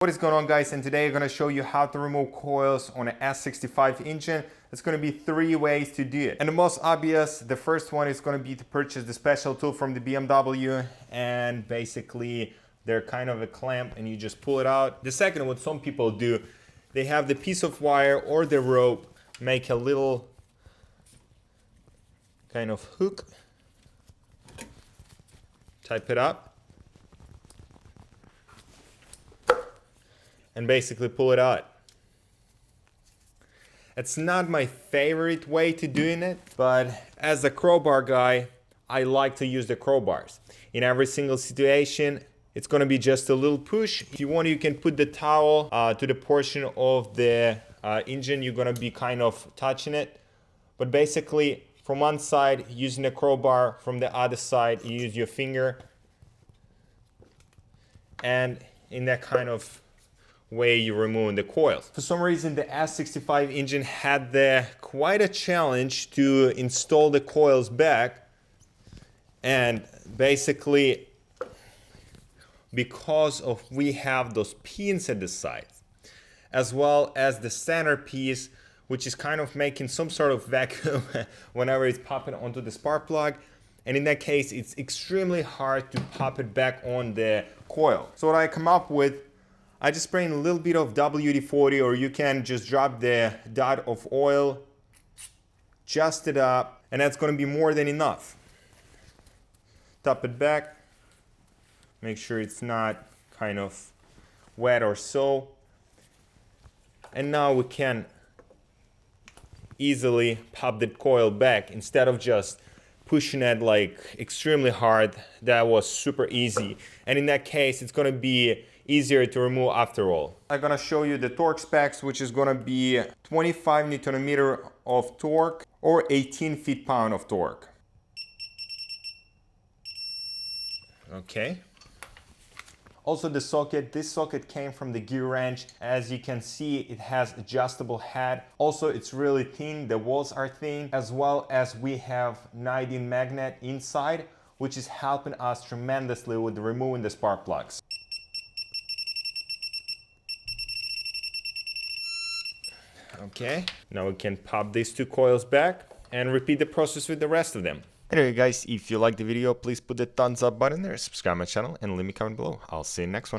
What is going on, guys? And today I'm going to show you how to remove coils on an S65 engine. It's going to be 3 ways to do it. And the most obvious, the first one is going to be to purchase the special tool from the BMW, and basically they're kind of a clamp and you just pull it out. The second, what some people do, they have the piece of wire or the rope, make a little kind of hook, type it up, and basically pull it out. It's not my favorite way to doing it, but as a crowbar guy, I like to use the crowbars. In every single situation, it's gonna be just a little push. If you want, you can put the towel to the portion of the engine you're gonna be kind of touching it. But basically, from one side, using the crowbar, from the other side, you use your finger. And in that kind of way you remove the coils. For some reason the S65 engine had quite a challenge to install the coils back, and basically because of we have those pins at the sides as well as the centerpiece, which is kind of making some sort of vacuum whenever it's popping onto the spark plug, and in that case it's extremely hard to pop it back on the coil. So what I come up with, I just spray in a little bit of WD-40, or you can just drop the dot of oil, just it up, and that's going to be more than enough. Top it back, make sure it's not kind of wet or so, and now we can easily pop the coil back instead of just pushing it like extremely hard. That was super easy, and in that case it's going to be easier to remove after all. I'm gonna show you the torque specs, which is gonna be 25 Newton meter of torque or 18 feet-pound of torque. Okay. Also the socket, this socket came from the gear wrench. As you can see, it has adjustable head. Also, it's really thin, the walls are thin, as well as we have 9-in magnet inside, which is helping us tremendously with removing the spark plugs. Okay, now we can pop these 2 coils back and repeat the process with the rest of them. Anyway, guys, if you liked the video, please put the thumbs up button there, subscribe my channel, and leave me a comment below. I'll see you in the next one.